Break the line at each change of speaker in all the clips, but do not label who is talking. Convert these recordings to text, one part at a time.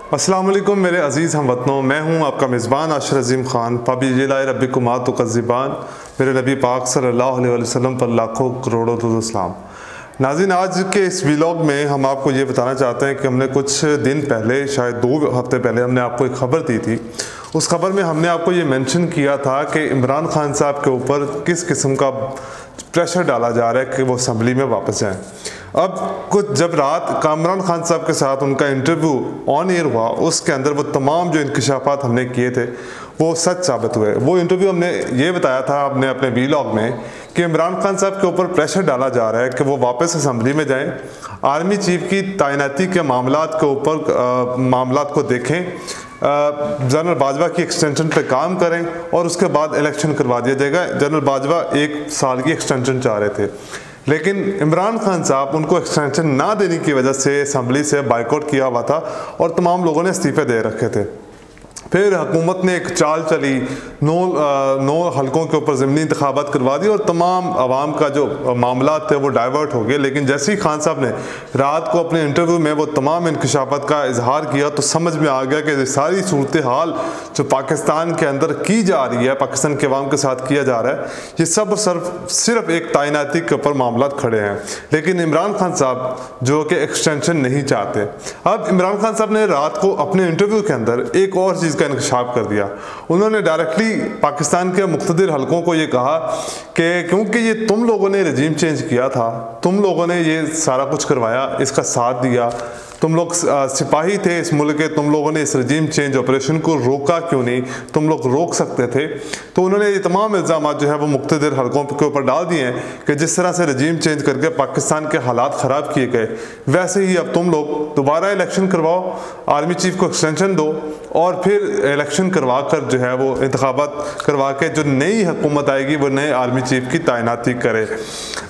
अस्सलाम वालेकुम मेरे अज़ीज़ हमवतनों, मैं हूँ आपका मेज़बान आशिर अज़ीम ख़ान। फ़बीजिला रब्बिकुमा तुकज़्ज़िबान। मेरे नबी पाक सल्लल्लाहु अलैहि वसल्लम पर लाखों करोड़ों दुरूद-ओ-सलाम। नाज़रीन, आज के इस व्लॉग में हम आपको ये बताना चाहते हैं कि हमने कुछ दिन पहले, शायद 2 हफ्ते पहले, हमने आपको एक ख़बर दी थी। उस खबर में हमने आपको ये मेंशन किया था कि इमरान खान साहब के ऊपर किस किस्म का प्रेशर डाला जा रहा है कि वो असम्बली में वापस जाएँ। अब कुछ जब रात इमरान खान साहब के साथ उनका इंटरव्यू ऑन एयर हुआ, उसके अंदर वो तमाम जो इंकशाफात हमने किए थे वो सच साबित हुए। वो इंटरव्यू हमने ये बताया था हमने अपने व्लॉग में कि इमरान खान साहब के ऊपर प्रेशर डाला जा रहा है कि वो वापस असम्बली में जाएं, आर्मी चीफ की तैनाती के मामलात के ऊपर मामलात को देखें, जनरल बाजवा की एक्सटेंशन पे काम करें और उसके बाद इलेक्शन करवा दिया जाएगा। जनरल बाजवा 1 साल की एक्सटेंशन चाह रहे थे, लेकिन इमरान खान साहब उनको एक्सटेंशन ना देने की वजह से असम्बली से बाइकआउट किया हुआ था और तमाम लोगों ने इस्तीफे दे रखे थे। फिर हुकूमत ने एक चाल चली, 9 हलकों के ऊपर ज़मीनी इंतखाबात करवा दी और तमाम आवाम का जो मामला थे वो डाइवर्ट हो गए। लेकिन जैसे ही खान साहब ने रात को अपने इंटरव्यू में वो तमाम इंकशाफात का इजहार किया तो समझ में आ गया कि सारी सूरत हाल जो पाकिस्तान के अंदर की जा रही है, पाकिस्तान के अवाम के साथ किया जा रहा है, ये सब सिर्फ एक तैनाती के ऊपर मामला खड़े हैं। लेकिन इमरान खान साहब जो कि एक्सटेंशन नहीं चाहते। अब इमरान खान साहब ने रात को अपने इंटरव्यू के अंदर एक और चीज़ का इंकशाफ कर दिया। उन्होंने डायरेक्टली पाकिस्तान के मुख्तदिर हलकों को ये कहा कि क्योंकि ये तुम लोगों ने रजीम चेंज किया था, तुम लोगों ने ये सारा कुछ करवाया, इसका साथ दिया, तुम लोग सिपाही थे इस मुल्क के, तुम लोगों ने इस रजीम चेंज ऑपरेशन को रोका क्यों नहीं? तुम लोग रोक सकते थे। तो उन्होंने ये तमाम इल्ज़ाम जो है वो मुख्तदिर हलकों के ऊपर डाल दिए हैं कि जिस तरह से रजीम चेंज करके पाकिस्तान के हालात ख़राब किए गए, वैसे ही अब तुम लोग दोबारा इलेक्शन करवाओ, आर्मी चीफ को एक्सटेंशन दो और फिर इलेक्शन करवा कर जो है वो इंतखाबात करवा के जो नई हुकूमत आएगी वो नए आर्मी चीफ की तैनाती करे।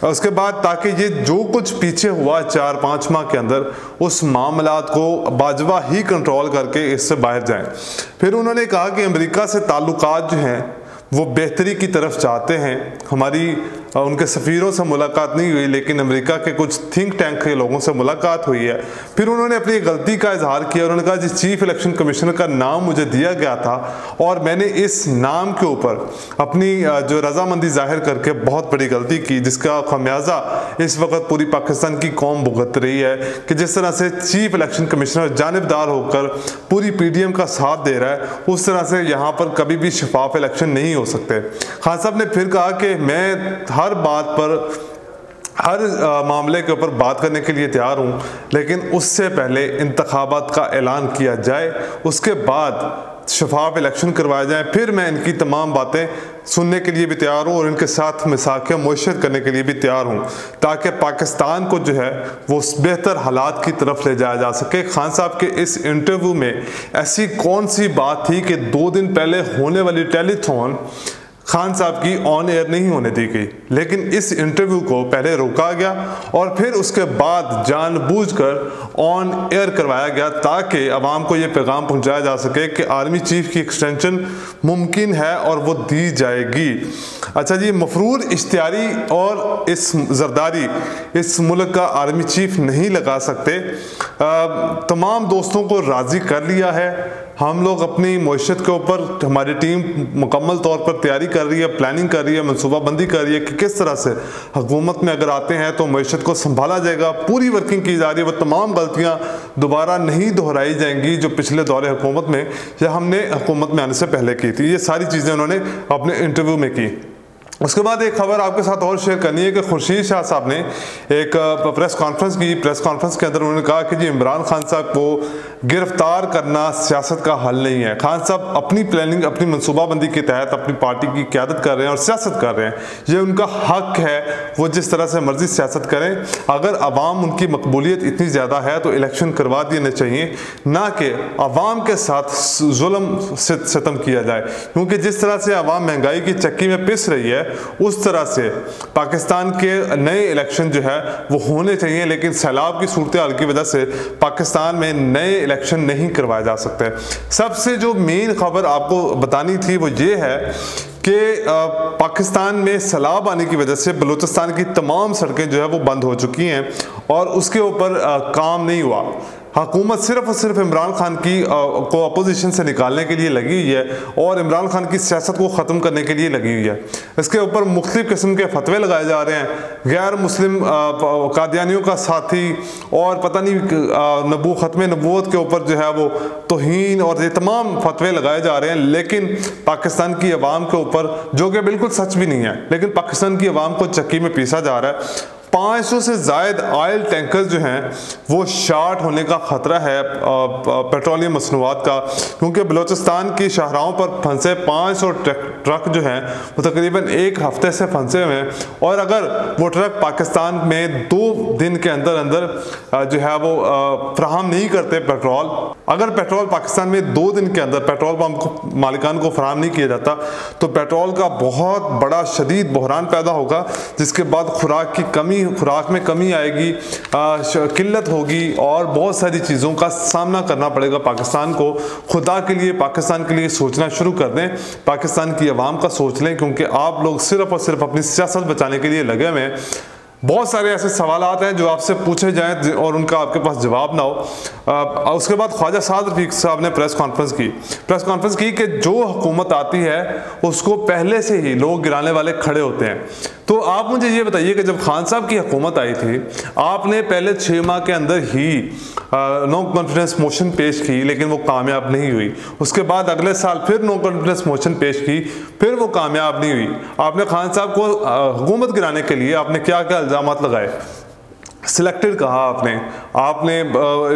उसके बाद ताकि ये जो कुछ पीछे हुआ 4-5 माह के अंदर, उस मामलात को बाजवा ही कंट्रोल करके इससे बाहर जाएं। फिर उन्होंने कहा कि अमेरिका से ताल्लुकात जो हैं वो बेहतरी की तरफ चाहते हैं। हमारी उनके सफ़ीरों से मुलाकात नहीं हुई, लेकिन अमेरिका के कुछ थिंक टैंक के लोगों से मुलाकात हुई है। फिर उन्होंने अपनी गलती का इजहार किया। उन्होंने कहा जिस चीफ इलेक्शन कमिश्नर का नाम मुझे दिया गया था और मैंने इस नाम के ऊपर अपनी जो रजामंदी जाहिर करके बहुत बड़ी गलती की, जिसका खमियाजा इस वक्त पूरी पाकिस्तान की कौम भुगत रही है कि जिस तरह से चीफ इलेक्शन कमिश्नर जानिबदार होकर पूरी PDM का साथ दे रहा है, उस तरह से यहाँ पर कभी भी शफाफ इलेक्शन नहीं हो सकते। खान साहब ने फिर कहा कि मैं हर बात पर, हर मामले के ऊपर बात करने के लिए तैयार हूँ, लेकिन उससे पहले इंतखाबात का ऐलान किया जाए, उसके बाद शफाफ इलेक्शन करवाया जाए, फिर मैं इनकी तमाम बातें सुनने के लिए भी तैयार हूँ और इनके साथ मिसाक़ मुआशरत करने के लिए भी तैयार हूँ, ताकि पाकिस्तान को जो है वो बेहतर हालात की तरफ ले जाया जा सके। खान साहब के इस इंटरव्यू में ऐसी कौन सी बात थी कि 2 दिन पहले होने वाली टेलीथॉन खान साहब की ऑन एयर नहीं होने दी गई, लेकिन इस इंटरव्यू को पहले रोका गया और फिर उसके बाद जानबूझकर ऑन एयर करवाया गया ताकि अवाम को ये पैगाम पहुंचाया जा सके कि आर्मी चीफ की एक्सटेंशन मुमकिन है और वो दी जाएगी। अच्छा जी, मफरूर इश्तियारी और इस जरदारी इस मुल्क का आर्मी चीफ नहीं लगा सकते। तमाम दोस्तों को राज़ी कर लिया है। हम लोग अपनी मुआशरत के ऊपर, हमारी टीम मुकम्मल तौर पर तैयारी कर रही है, प्लानिंग कर रही है, मनसूबाबंदी कर रही है कि किस तरह से हुकूमत में अगर आते हैं तो मुआशरत को संभाला जाएगा। पूरी वर्किंग की जा रही है, वो तमाम गलतियाँ दोबारा नहीं दोहराई जाएंगी जो पिछले दौरे हुकूमत में या हमने हुकूमत में आने से पहले की थी। ये सारी चीज़ें उन्होंने अपने इंटरव्यू में की। उसके बाद एक खबर आपके साथ और शेयर करनी है कि खुर्शीद शाह साहब ने एक प्रेस कॉन्फ्रेंस की। प्रेस कॉन्फ्रेंस के अंदर उन्होंने कहा कि जी इमरान खान साहब को गिरफ्तार करना सियासत का हल नहीं है। खान साहब अपनी प्लानिंग, अपनी मनसूबाबंदी के तहत अपनी पार्टी की क़यादत कर रहे हैं और सियासत कर रहे हैं। ये उनका हक है, वो जिस तरह से मर्जी सियासत करें। अगर अवाम उनकी मकबूलियत इतनी ज़्यादा है तो इलेक्शन करवा देने चाहिए, ना कि अवाम के साथ जुल्म सितम किया जाए, क्योंकि जिस तरह से अवाम महंगाई की चक्की में पिस रही है उस तरह से पाकिस्तान के नए इलेक्शन जो है वो होने चाहिए। लेकिन सैलाब की सूरत हाल की वजह से पाकिस्तान में नए इलेक्शन नहीं करवाए जा सकते। सबसे जो मेन खबर आपको बतानी थी वो ये है कि पाकिस्तान में सैलाब आने की वजह से बलूचिस्तान की तमाम सड़कें जो है वो बंद हो चुकी हैं और उसके ऊपर काम नहीं हुआ। हुकूमत सिर्फ और सिर्फ इमरान खान की को अपोजिशन से निकालने के लिए लगी हुई है और इमरान खान की सियासत को ख़त्म करने के लिए लगी हुई है। इसके ऊपर मुख्तलिफ किस्म के फतवे लगाए जा रहे हैं, गैर मुस्लिम कादियानियों का साथी और पता नहीं ख़त्म नबूवत के ऊपर जो है वो तौहीन और ये तमाम फतवे लगाए जा रहे हैं। लेकिन पाकिस्तान की अवाम के ऊपर, जो कि बिल्कुल सच भी नहीं है, लेकिन पाकिस्तान की अवाम को चक्की में पीसा जा रहा है। 500 से ज़ायद ऑयल टैंकर जो हैं वो शार्ट होने का ख़तरा है पेट्रोलियम मसनूआत का, क्योंकि बलूचिस्तान की शाहराहों पर फंसे 500 ट्रक जो हैं वो तकरीबन एक हफ्ते से फंसे हुए हैं। और अगर वो ट्रक पाकिस्तान में 2 दिन के अंदर अंदर जो है वो फ्राहम नहीं करते पेट्रोल, अगर पेट्रोल पाकिस्तान में 2 दिन के अंदर पेट्रोल पंप मालिकान को फराहम नहीं किया जाता तो पेट्रोल का बहुत बड़ा शदीद बहरान पैदा होगा, जिसके बाद खुराक में कमी आएगी, किल्लत होगी और बहुत सारी चीज़ों का सामना करना पड़ेगा पाकिस्तान को। खुदा के लिए पाकिस्तान के लिए सोचना शुरू कर दें, पाकिस्तान की आवाम का सोच लें, क्योंकि आप लोग सिर्फ और सिर्फ अपनी सियासत बचाने के लिए लगे हुए हैं। बहुत सारे ऐसे सवालात हैं जो आपसे पूछे जाएं और उनका आपके पास जवाब ना हो। उसके बाद ख्वाजा साद रफीक साहब ने प्रेस कॉन्फ्रेंस की कि जो हुकूमत आती है उसको पहले से ही लोग गिराने वाले खड़े होते हैं। तो आप मुझे ये बताइए कि जब खान साहब की हुकूमत आई थी, आपने पहले 6 माह के अंदर ही नो कॉन्फिडेंस मोशन पेश की, लेकिन वो कामयाब नहीं हुई। उसके बाद अगले साल फिर नो कॉन्फिडेंस मोशन पेश की, फिर वो कामयाब नहीं हुई। आपने खान साहब को हुकूमत गिराने के लिए आपने क्या क्या इल्ज़ामात लगाए? सिलेक्टेड कहा आपने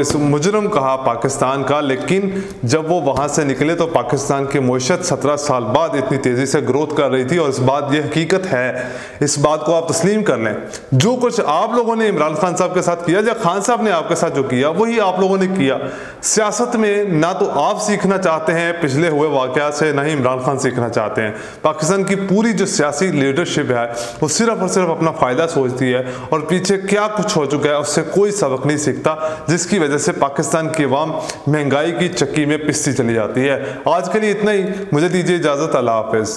इस मुजरम कहा पाकिस्तान का, लेकिन जब वो वहाँ से निकले तो पाकिस्तान की मईशत 17 साल बाद इतनी तेज़ी से ग्रोथ कर रही थी। और इस बात ये हकीकत है, इस बात को आप तस्लीम कर लें। जो कुछ आप लोगों ने इमरान खान साहब के साथ किया, या खान साहब ने आपके साथ जो किया, वही आप लोगों ने किया। सियासत में ना तो आप सीखना चाहते हैं पिछले हुए वाक़यात से, ना ही इमरान खान सीखना चाहते हैं। पाकिस्तान की पूरी जो सियासी लीडरशिप है वो सिर्फ और सिर्फ अपना फ़ायदा सोचती है और पीछे क्या कुछ हो चुका है उससे कोई सबक नहीं सीखता, जिसकी वजह से पाकिस्तान की अवाम महंगाई की चक्की में पिसती चली जाती है। आज के लिए इतना ही, मुझे दीजिए इजाज़त। अल्लाह हाफ़िज़।